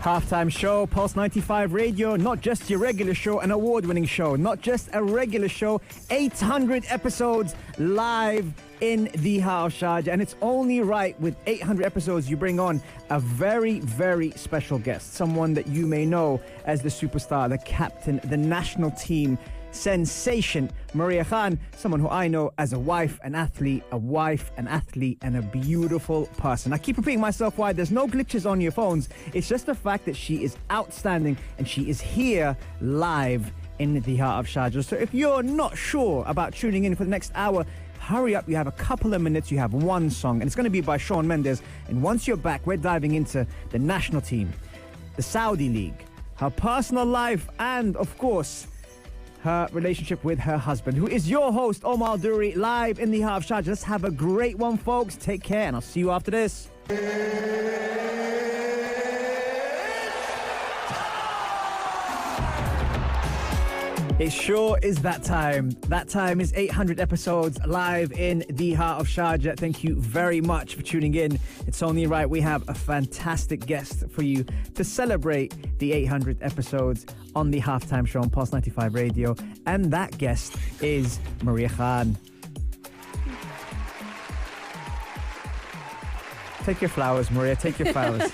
Halftime show, Pulse 95 Radio, not just your regular show, an award-winning show, not just a regular show, 800 episodes live in the heart of Sharjah. And it's only right with 800 episodes you bring on a very, very special guest, someone that you may know as the superstar, the captain, the national team sensation, Maria Khan, someone who I know as a wife, an athlete, and a beautiful person. I keep repeating myself why there's no glitches on your phones. It's just the fact that she is outstanding and she is here live in the heart of Sharjah. So if you're not sure about tuning in for the next hour, hurry up. You have a couple of minutes. You have one song, and it's going to be by Shawn Mendes. And once you're back, we're diving into the national team, the Saudi League, her personal life, and of course, her relationship with her husband, who is your host, Omar Duri, live in the heart of Sharjah. Let's have a great one, folks. Take care, and I'll see you after this. It sure is that time. That time is 800 episodes live in the heart of Sharjah. Thank you very much for tuning in. It's only right we have a fantastic guest for you to celebrate the 800 episodes on the halftime show on Pulse 95 Radio. And that guest is Maria Khan. Take your flowers, Maria. Take your flowers.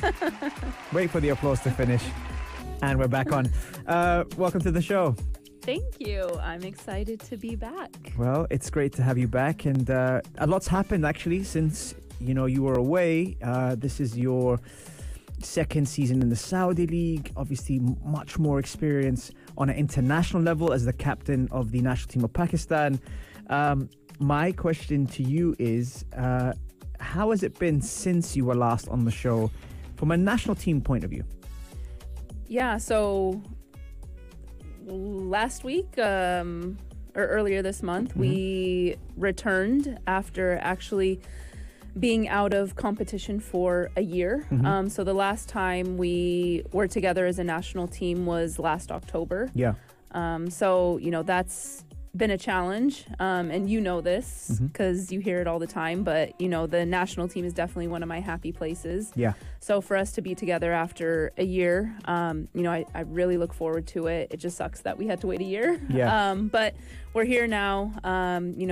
Wait for the applause to finish. And we're back on. Welcome to the show. Thank you. I'm excited to be back. Well, it's great to have you back, and a lot's happened actually since you were away. This is your second season in the Saudi League. Obviously, much more experience on an international level as the captain of the national team of Pakistan. My question to you is, how has it been since you were last on the show, from a national team point of view? Yeah. So last week, or earlier this month, we returned after actually being out of competition for a year. So the last time we were together as a national team was last October. Yeah. So, that's been a challenge, and this because you hear it all the time, but the national team is definitely one of my happy places. Yeah. So for us to be together after a year, I really look forward to it. It just sucks that we had to wait a year. Yeah. But we're here now.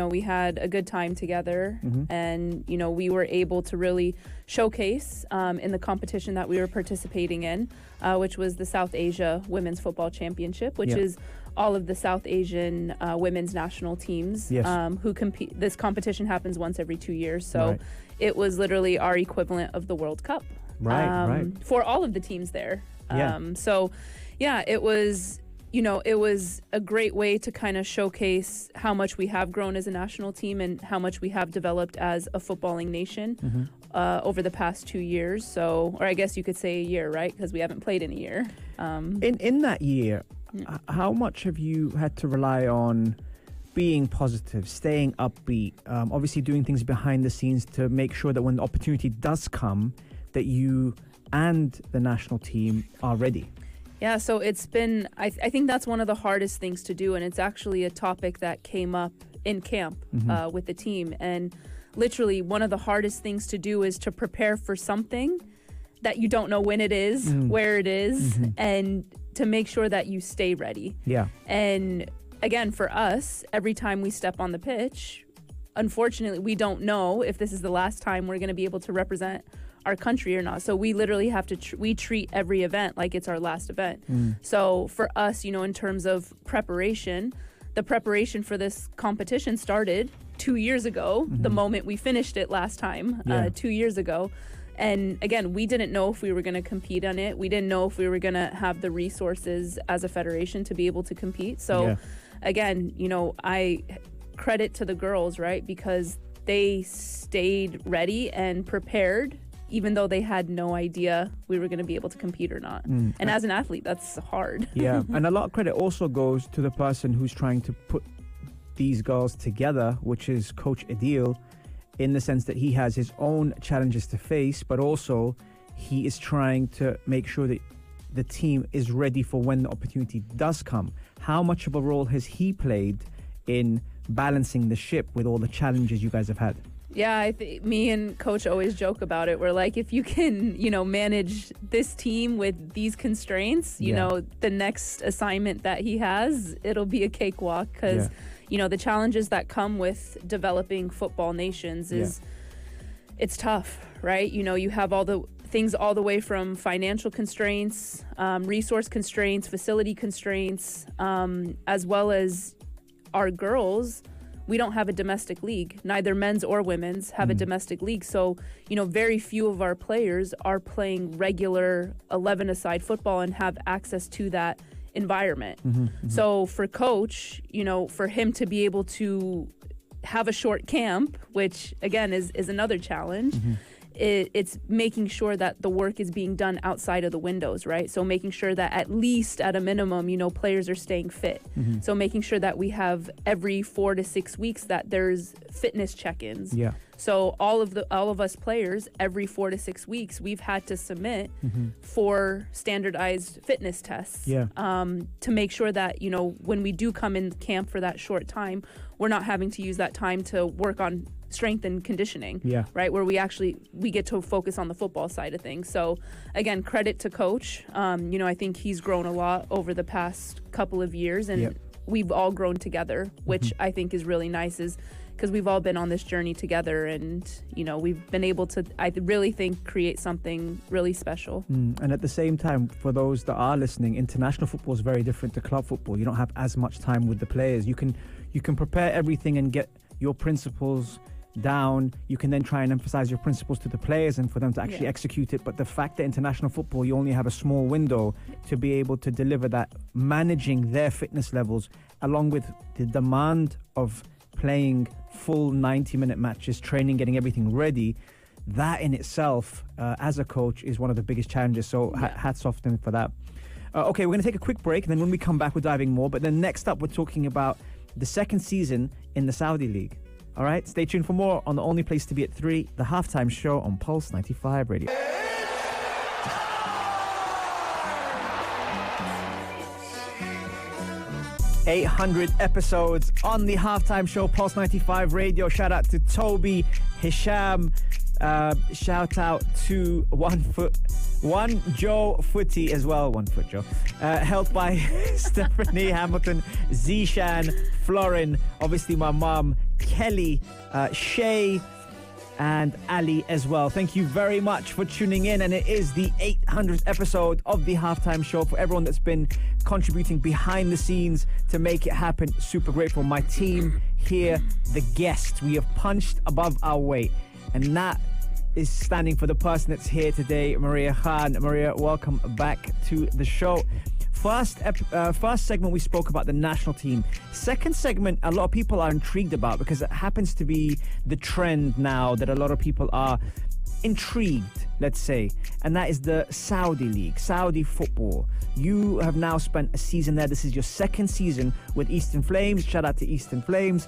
We had a good time together, and we were able to really showcase in the competition that we were participating in, which was the South Asia Women's Football Championship, which is all of the South Asian women's national teams who compete. This competition happens once every 2 years, so it was literally our equivalent of the World Cup for all of the teams there. So it was it was a great way to kind of showcase how much we have grown as a national team and how much we have developed as a footballing nation over the past 2 years. So, or I guess you could say a year, right? Because we haven't played in a year. In that year, how much have you had to rely on being positive, staying upbeat, obviously doing things behind the scenes to make sure that when the opportunity does come, that you and the national team are ready? Yeah, so it's been, I think that's one of the hardest things to do, and it's actually a topic that came up in camp with the team. And literally one of the hardest things to do is to prepare for something that you don't know when it is, where it is, and to make sure that you stay ready. Yeah. And again, for us, every time we step on the pitch, unfortunately, we don't know if this is the last time we're going to be able to represent our country or not. So we literally have to, we treat every event like it's our last event. So for us, in terms of preparation, the preparation for this competition started 2 years ago, the moment we finished it last time, 2 years ago. And again, we didn't know if we were going to compete on it. We didn't know if we were going to have the resources as a federation to be able to compete. So again, I credit to the girls, right? Because they stayed ready and prepared, even though they had no idea we were going to be able to compete or not. And as an athlete, that's hard. Yeah. And a lot of credit also goes to the person who's trying to put these girls together, which is Coach Adil, in the sense that he has his own challenges to face, but also he is trying to make sure that the team is ready for when the opportunity does come. How much of a role has he played in balancing the ship with all the challenges you guys have had? Yeah, me and Coach always joke about it. We're like, if you can, manage this team with these constraints, the next assignment that he has, it'll be a cakewalk because, the challenges that come with developing football nations is it's tough, right? You have all the things all the way from financial constraints, resource constraints, facility constraints, as well as our girls. We don't have a domestic league. Neither men's or women's have a domestic league. So, very few of our players are playing regular 11-a-side football and have access to that environment. So for Coach, for him to be able to have a short camp, which again is another challenge, it's making sure that the work is being done outside of the windows, right? So making sure that at least at a minimum, players are staying fit. So making sure that we have every 4 to 6 weeks that there's fitness check-ins. Yeah. So all of us players, every 4 to 6 weeks, we've had to submit for standardized fitness tests to make sure that, when we do come in camp for that short time, we're not having to use that time to work on strength and conditioning, right? Where we get to focus on the football side of things. So again, credit to Coach. I think he's grown a lot over the past couple of years, and we've all grown together, which I think is really nice, is because we've all been on this journey together, and we've been able to, I really think, create something really special. And at the same time, for those that are listening, international football is very different to club football. You don't have as much time with the players. You can prepare everything and get your principles down. You can then try and emphasize your principles to the players and for them to actually execute it. But the fact that international football, you only have a small window to be able to deliver that, managing their fitness levels along with the demand of playing full 90-minute matches, training, getting everything ready, that in itself, as a coach, is one of the biggest challenges. So hats off to him for that. Okay, we're going to take a quick break, and then when we come back, we're diving more. But then next up, we're talking about the second season in the Saudi League. All right, stay tuned for more on the only place to be at 3, the halftime show on Pulse 95 Radio. ...800 episodes on the halftime show, Pulse 95 Radio. Shout out to Toby, Hisham. Shout out to One Joe Footy as well. 1 Foot Joe. Helped by Stephanie Hamilton, Zishan, Florin, obviously my mum, Kelly, Shay, and Ali as well. Thank you very much for tuning in, and it is the 800th episode of the halftime show. For everyone that's been contributing behind the scenes to make it happen, super grateful. My team here, the guests, we have punched above our weight, and that is standing for the person that's here today, Maria Khan. Maria, welcome back to the show. First segment, we spoke about the national team. Second segment, a lot of people are intrigued about because it happens to be the trend now that a lot of people are intrigued, let's say, and that is the Saudi League, Saudi football. You have now spent a season there. This is your second season with Eastern Flames. Shout out to Eastern Flames.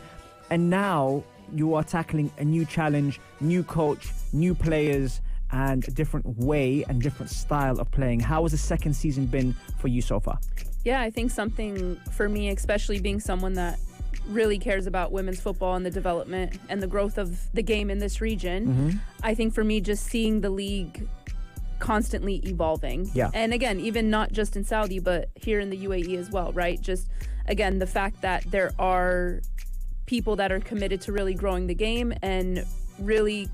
And now you are tackling a new challenge, new coach, new players, and a different way and different style of playing. How has the second season been for you so far? Yeah, I think something for me, especially being someone that really cares about women's football and the development and the growth of the game in this region, I think for me, just seeing the league constantly evolving. Yeah. And again, even not just in Saudi, but here in the UAE as well, right? Just, again, the fact that there are people that are committed to really growing the game and really,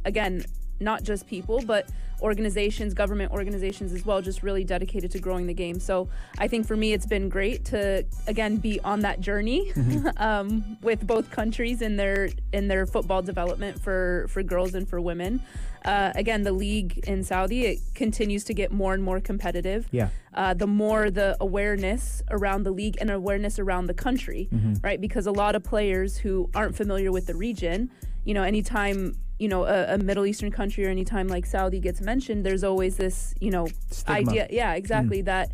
again, not just people, but organizations, government organizations as well, just really dedicated to growing the game. So I think for me, it's been great to, again, be on that journey with both countries in their football development for girls and for women. Again, the league in Saudi, it continues to get more and more competitive. Yeah. The more the awareness around the league and awareness around the country, right? Because a lot of players who aren't familiar with the region, anytime a Middle Eastern country or anytime like Saudi gets mentioned, there's always this, stigma. Idea. Yeah, exactly. That,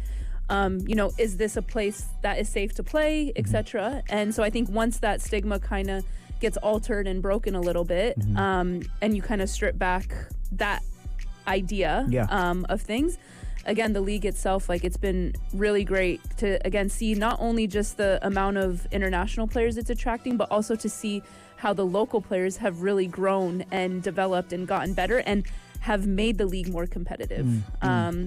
is this a place that is safe to play, etc. And so I think once that stigma kind of gets altered and broken a little bit, and you kind of strip back that idea of things, again, the league itself, like, it's been really great to, again, see not only just the amount of international players it's attracting, but also to see how the local players have really grown and developed and gotten better and have made the league more competitive.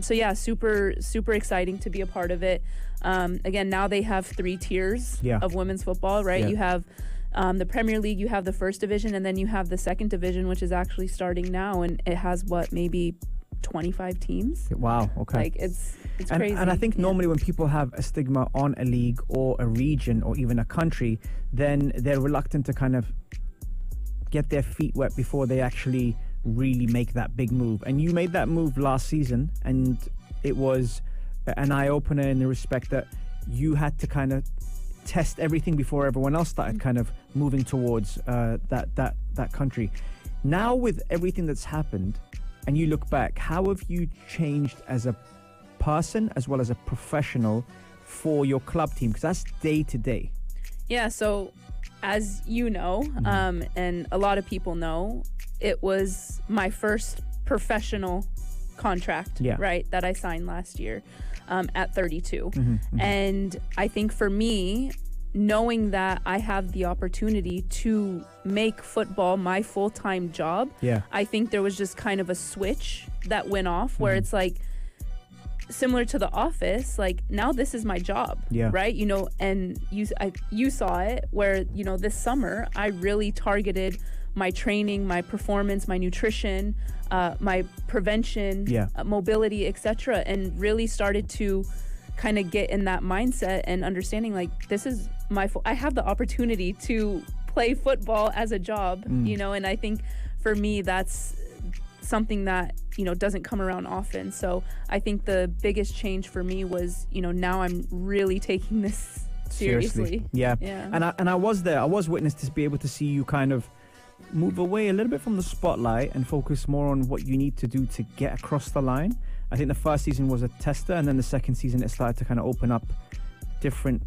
So yeah, super, super exciting to be a part of it. Again, now they have 3 tiers of women's football, right? Yeah. You have the Premier League, you have the first division, and then you have the second division, which is actually starting now, and it has maybe 25 teams. Wow. Okay. Like, it's crazy. And I think normally when people have a stigma on a league or a region or even a country, then they're reluctant to kind of get their feet wet before they actually really make that big move. And you made that move last season, and it was an eye-opener in the respect that you had to kind of test everything before everyone else started kind of moving towards that country. Now, with everything that's happened, and you look back, how have you changed as a person as well as a professional for your club team? Because that's day to day. Yeah, so as you know, and a lot of people know, it was my first professional contract, right, that I signed last year at 32. And I think for me, knowing that I have the opportunity to make football my full-time job, I think there was just kind of a switch that went off where it's like, similar to The Office, like, now this is my job, right? You know, and you saw it where, you know, this summer I really targeted my training, my performance, my nutrition, my prevention, mobility, etc., and really started to kind of get in that mindset and understanding, like, this is I have the opportunity to play football as a job, you know, and I think for me that's something that, you know, doesn't come around often. So I think the biggest change for me was, you know, now I'm really taking this seriously. Yeah. And I was there. I was witness to be able to see you kind of move away a little bit from the spotlight and focus more on what you need to do to get across the line. I think the first season was a tester, and then the second season it started to kind of open up different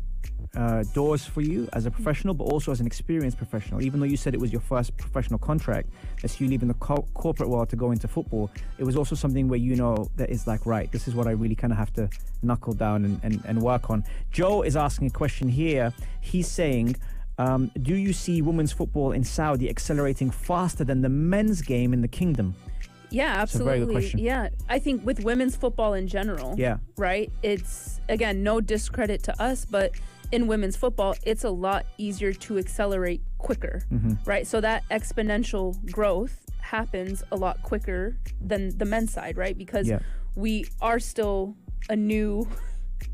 doors for you as a professional, but also as an experienced professional. Even though you said it was your first professional contract, as you leaving the corporate world to go into football, it was also something where, you know, that is like, right, this is what I really kind of have to knuckle down and work on. Joe is asking a question here. He's saying, do you see women's football in Saudi accelerating faster than the men's game in the kingdom? Yeah, absolutely. That's a very good question. Yeah, I think with women's football in general, right, it's, again, no discredit to us, but in women's football, it's a lot easier to accelerate quicker, right? So that exponential growth happens a lot quicker than the men's side, right? Because we are still a new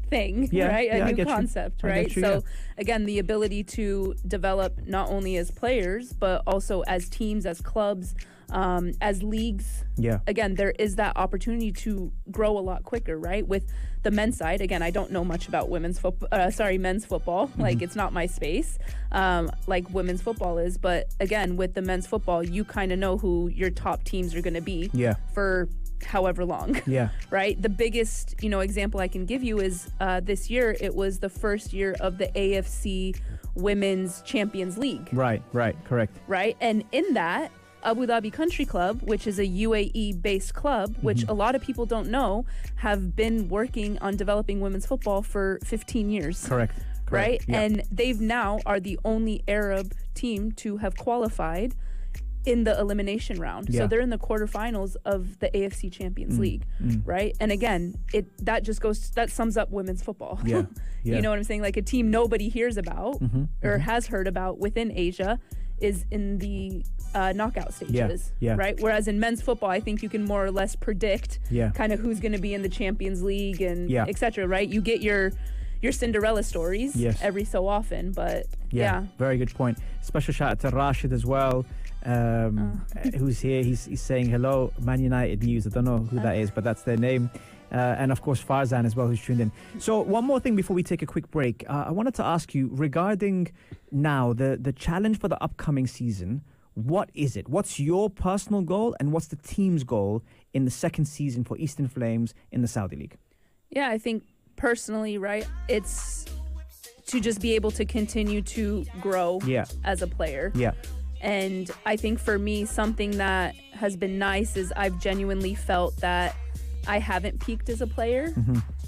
thing, right? A new concept, right? So again, the ability to develop not only as players, but also as teams, as clubs, as leagues. Again, there is that opportunity to grow a lot quicker, right? With the men's side, again, I don't know much about men's football. Like, it's not my space, like women's football is. But again, with the men's football, you kind of know who your top teams are going to be for however long. Right? The biggest, you know, example I can give you is this year, it was the first year of the AFC Women's Champions League. Right, correct. Right? And in that, Abu Dhabi Country Club, which is a UAE-based club, which a lot of people don't know, have been working on developing women's football for 15 years. Correct. Right? And they've now are the only Arab team to have qualified in the elimination round. So they're in the quarterfinals of the AFC Champions League, right? And again, that sums up women's football. You know what I'm saying? Like, a team nobody hears about or has heard about within Asia is in the knockout stages, right? Whereas in men's football, I think you can more or less predict kind of who's going to be in the Champions League and etc., right? You get your Cinderella stories every so often, but very good point. Special shout out to Rashid as well, who's here. He's saying hello, Man United news. I don't know who that is, but that's their name. And of course Farzan as well, who's tuned in. So one more thing before we take a quick break. I wanted to ask you regarding now the challenge for the upcoming season. What is it? What's your personal goal and what's the team's goal in the second season for Eastern Flames in the Saudi League? Yeah, I think personally, right, it's to just be able to continue to grow as a player. And I think for me, something that has been nice is I've genuinely felt that I haven't peaked as a player.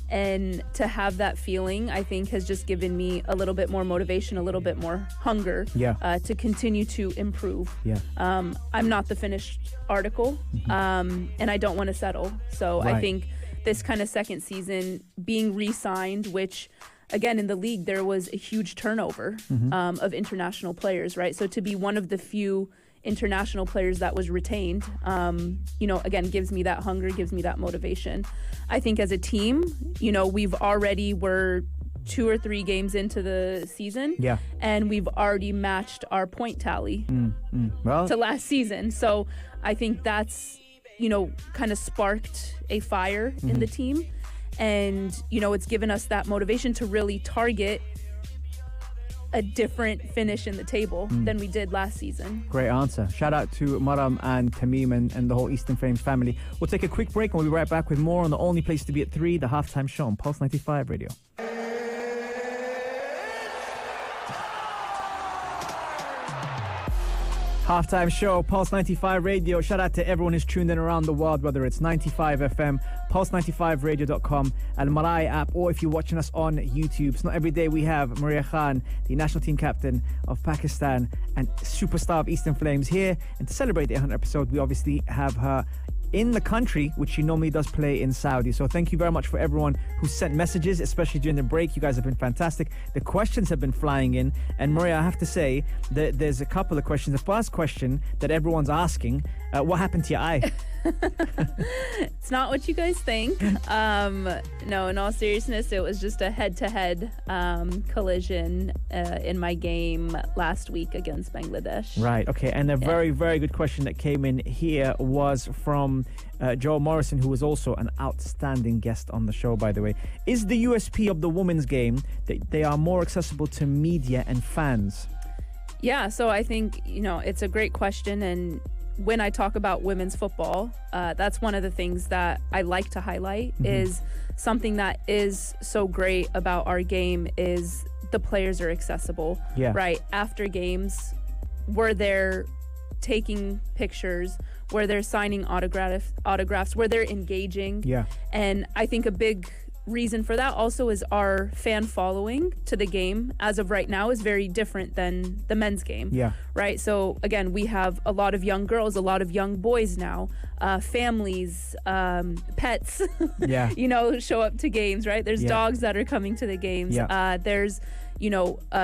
And to have that feeling, I think, has just given me a little bit more motivation, a little bit more hunger to continue to improve. I'm not the finished article, and I don't want to settle. So I think this kind of second season, being re-signed, which, again, in the league, there was a huge turnover of international players, right? So to be one of the few international players that was retained, again, gives me that hunger, gives me that motivation. I think as a team, we're 2 or 3 games into the season, and we've already matched our point tally to last season. So I think that's, kind of sparked a fire in the team, and, it's given us that motivation to really target a different finish in the table than we did last season. Great answer. Shout out to Maram and Tamim and the whole Eastern Flames family. We'll take a quick break and we'll be right back with more on the only place to be at 3, the halftime show on Pulse 95 Radio. Halftime show, Pulse 95 Radio. Shout out to everyone who's tuned in around the world, whether it's 95 FM, pulse95radio.com, and Marai app, or if you're watching us on YouTube. It's not every day we have Maria Khan, the national team captain of Pakistan and superstar of Eastern Flames, here. And to celebrate the 100th episode, we obviously have her in the country, which she normally does play in Saudi. So thank you very much for everyone who sent messages, especially during the break. You guys have been fantastic. The questions have been flying in. And Maria, I have to say that there's a couple of questions. The first question that everyone's asking, what happened to your eye? It's not what you guys think. No, in all seriousness, it was just a head-to-head collision in my game last week against Bangladesh. Right, okay. And a very, very good question that came in here was from Joel Morrison, who was also an outstanding guest on the show, by the way. Is the USP of the women's game that they are more accessible to media and fans? Yeah, so I think, it's a great question. And when I talk about women's football, that's one of the things that I like to highlight is something that is so great about our game is the players are accessible, right? After games, we're there taking pictures, where they're signing autographs, where they're engaging. And I think a big reason for that also is our fan following to the game as of right now is very different than the men's game. Right. So again, we have a lot of young girls, a lot of young boys now, families, pets, show up to games, right? There's dogs that are coming to the games. There's,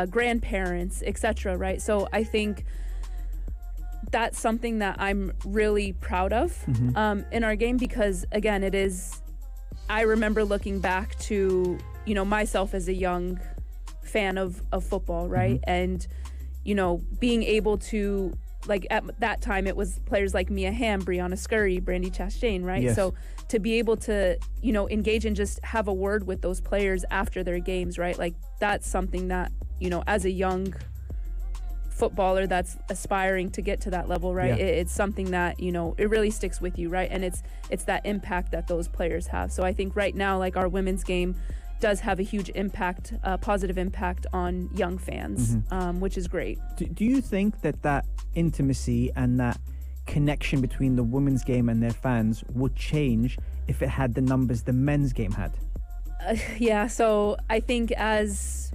grandparents, etc. Right. So I think that's something that I'm really proud of in our game, because again, I remember looking back to, myself as a young fan of football, right? And, being able to, like, at that time, it was players like Mia Hamm, Brianna Scurry, Brandy Chastain, right? So to be able to, engage and just have a word with those players after their games, right? Like, that's something that, as a young footballer that's aspiring to get to that level, right? It's something that, it really sticks with you, right? And it's that impact that those players have. So I think right now, like, our women's game does have a huge impact, positive impact on young fans, which is great. Do you think that intimacy and that connection between the women's game and their fans would change if it had the numbers the men's game had? So I think as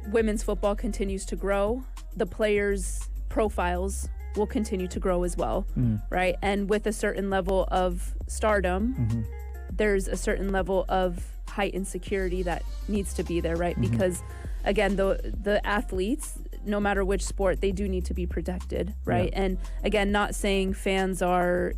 women's football continues to grow, the players' profiles will continue to grow as well, right? And with a certain level of stardom, there's a certain level of heightened security that needs to be there, right? Because again, the athletes, no matter which sport, they do need to be protected, right? And again, not saying fans are,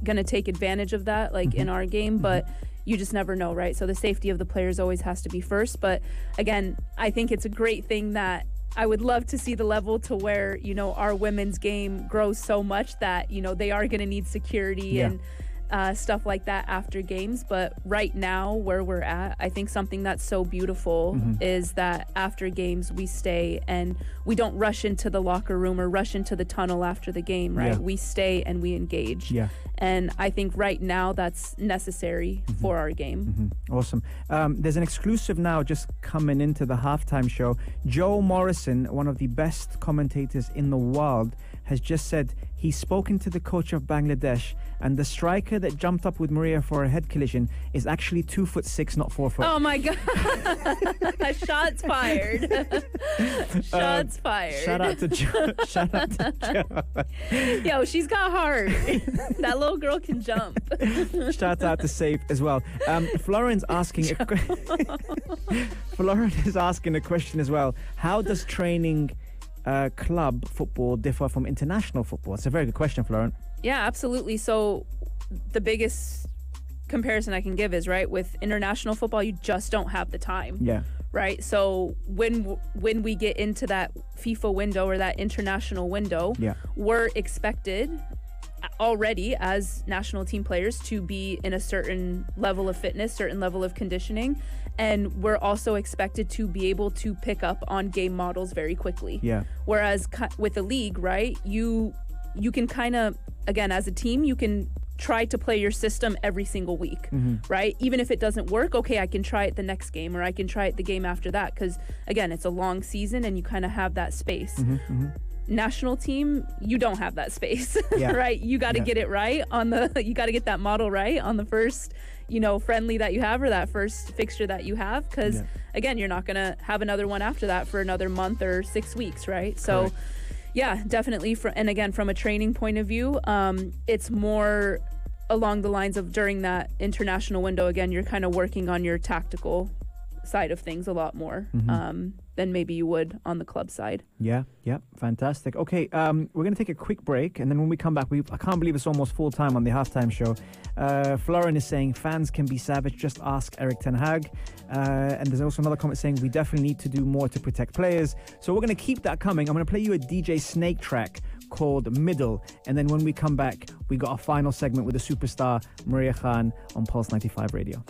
going to take advantage of that, like in our game, but you just never know, right? So the safety of the players always has to be first. But again, I think it's a great thing that I would love to see the level to where, our women's game grows so much that, they are going to need security and stuff like that after games. But right now, where we're at, I think something that's so beautiful is that after games, we stay and we don't rush into the locker room or rush into the tunnel after the game, right? We stay and we engage. And I think right now that's necessary for our game. Awesome. There's an exclusive now just coming into the halftime show. Joe Morrison, one of the best commentators in the world, has just said he's spoken to the coach of Bangladesh, and the striker that jumped up with Maria for a head collision is actually 2'6", not 4 foot. Oh my God. Shots fired. Shots fired. Shout out to Joe. Shout out to Joe. Yo, she's got heart. That little girl can jump. Shout out to Safe as well. Floren's asking. Floren is asking a question as well. How does training club football differ from international football? It's a very good question, Floren. Yeah, absolutely. So the biggest comparison I can give is, right, with international football, you just don't have the time. Yeah. Right. So when we get into that FIFA window or that international window, we're expected already as national team players to be in a certain level of fitness, certain level of conditioning, and we're also expected to be able to pick up on game models very quickly. Yeah. Whereas with a league, right, you can kind of, again, as a team, you can try to play your system every single week, right? Even if it doesn't work, okay, I can try it the next game, or I can try it the game after that, because again, it's a long season and you kind of have that space. National team, you don't have that space, right? You got to get it right on you got to get that model right on the first, friendly that you have, or that first fixture that you have, because again, you're not going to have another one after that for another month or 6 weeks, right? So Correct. yeah, definitely. And again, from a training point of view, it's more along the lines of during that international window, again, you're kind of working on your tactical side of things a lot more than maybe you would on the club side. Yeah, fantastic. Okay, we're going to take a quick break, and then when we come back, I can't believe it's almost full time on the halftime show. Floren is saying fans can be savage, just ask Erik ten Hag. And there's also another comment saying we definitely need to do more to protect players. So we're going to keep that coming. I'm going to play you a DJ Snake track called Middle, and then when we come back, we got our final segment with the superstar Maria Khan on Pulse 95 Radio.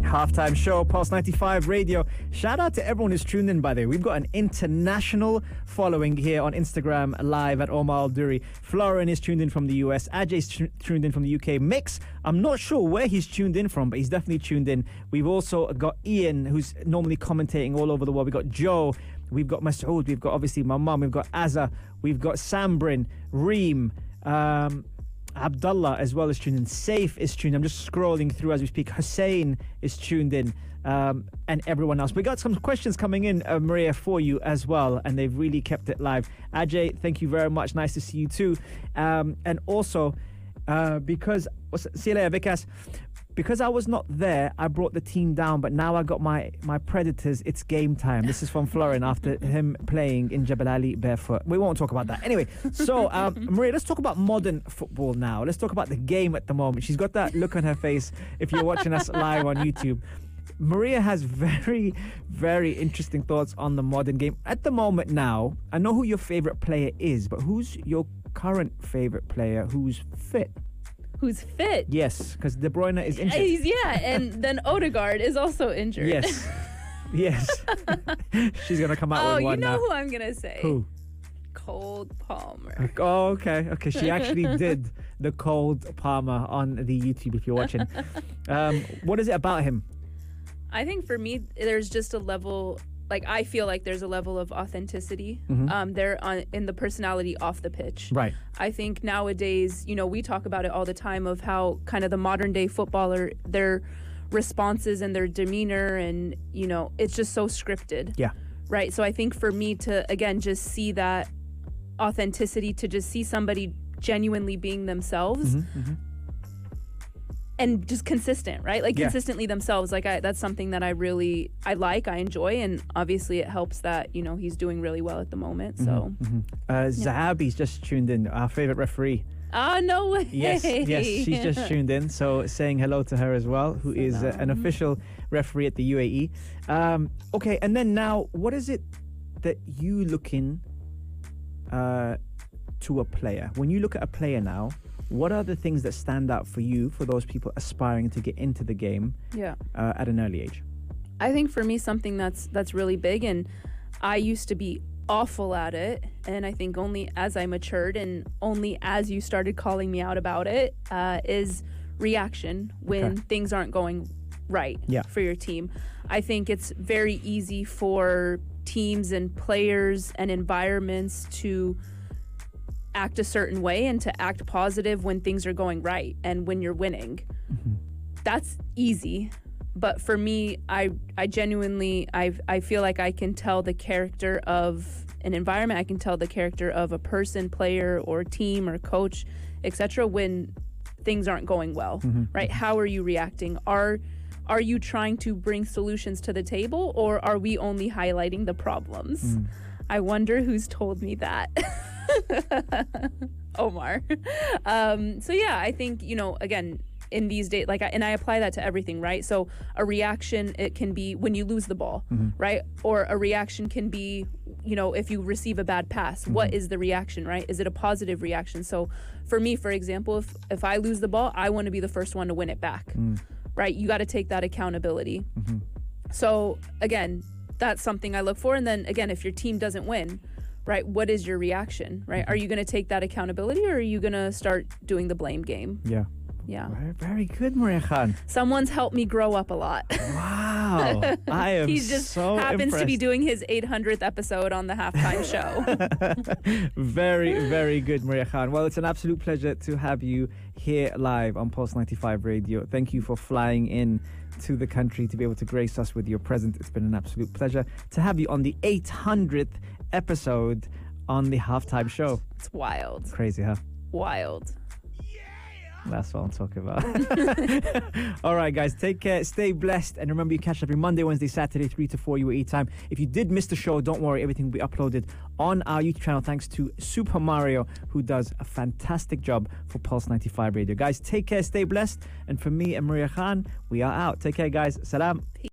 Halftime show, Pulse 95 Radio. Shout out to everyone who's tuned in, by the way. We've got an international following here on Instagram Live at Omar Al Duri. Floren is tuned in from the US. Ajay's tuned in from the UK. Mix, I'm not sure where he's tuned in from, but he's definitely tuned in. We've also got Ian, who's normally commentating all over the world. We've got Joe. We've got Masoud. We've got, obviously, my mum. We've got Azza. We've got Sambrin, Reem, Abdullah as well is tuned in. Saif is tuned in. I'm just scrolling through as we speak. Hussein is tuned in, and everyone else. We got some questions coming in, Maria, for you as well, and they've really kept it live. Ajay, thank you very much. Nice to see you too. And also, because see you later, Vikas. Because I was not there, I brought the team down, but now I got my Predators. It's game time. This is from Floren after him playing in Jebel Ali barefoot. We won't talk about that. Anyway, so Maria, let's talk about modern football now. Let's talk about the game at the moment. She's got that look on her face if you're watching us live on YouTube. Maria has very, very interesting thoughts on the modern game. At the moment now, I know who your favorite player is, but who's your current favorite player who's fit? Who's fit? Yes, because De Bruyne is injured. And then Odegaard is also injured. Yes. Yes. She's going to come out with one now. You know who I'm going to say? Who? Cold Palmer. Oh, okay. Okay, she actually did the Cold Palmer on the YouTube if you're watching. What is it about him? I think for me, there's just a level... I feel like there's a level of authenticity there in the personality off the pitch. Right. I think nowadays, we talk about it all the time of how kind of the modern day footballer, their responses and their demeanor and, it's just so scripted. Yeah. Right. So I think for me to, again, just see that authenticity, to just see somebody genuinely being themselves. And just consistent, right? Consistently themselves. That's something that I enjoy, and obviously it helps that he's doing really well at the moment. So, Zahabi's just tuned in. Our favorite referee. Ah, no way. Yes, she's just tuned in. So saying hello to her as well, who is an official referee at the UAE. Okay, and then now, what is it that you looking to a player? When you look at a player now, what are the things that stand out for you, for those people aspiring to get into the game at an early age? I think for me, something that's really big, and I used to be awful at it, and I think only as I matured and only as you started calling me out about it, is reaction when things aren't going right Yeah. for your team. I think it's very easy for teams and players and environments to act a certain way and to act positive when things are going right and when you're winning. That's easy. But for me, I genuinely, I feel like I can tell the character of an environment. I can tell the character of a person, player, or team, or coach, etc. when things aren't going well, right? How are you reacting? Are you trying to bring solutions to the table, or are we only highlighting the problems? I wonder who's told me that. Omar. So yeah, I think, again, in these days, and I apply that to everything, right? So a reaction, it can be when you lose the ball, right? Or a reaction can be, if you receive a bad pass, what is the reaction, right? Is it a positive reaction? So for me, for example, if I lose the ball, I want to be the first one to win it back, right? You got to take that accountability. So again, that's something I look for. And then again, if your team doesn't win, right, what is your reaction, right? Are you going to take that accountability, or are you going to start doing the blame game? Yeah. Yeah. Very, very good, Maria Khan. Someone's helped me grow up a lot. Wow. I am He just so happens to be impressed. doing his 800th episode on the halftime show. Very, very good, Maria Khan. Well, it's an absolute pleasure to have you here live on Pulse 95 Radio. Thank you for flying in to the country to be able to grace us with your presence. It's been an absolute pleasure to have you on the 800th episode on the halftime show. It's wild. Crazy, huh? Wild. That's what I'm talking about. All right, guys, take care, stay blessed, and remember, you catch every Monday, Wednesday, Saturday, 3 to 4 UAE time. If you did miss the show, don't worry, everything will be uploaded on our YouTube channel, thanks to Super Mario, who does a fantastic job for Pulse 95 Radio. Guys, take care, stay blessed, and for me and Maria Khan, we are out. Take care, guys. Salam. Peace.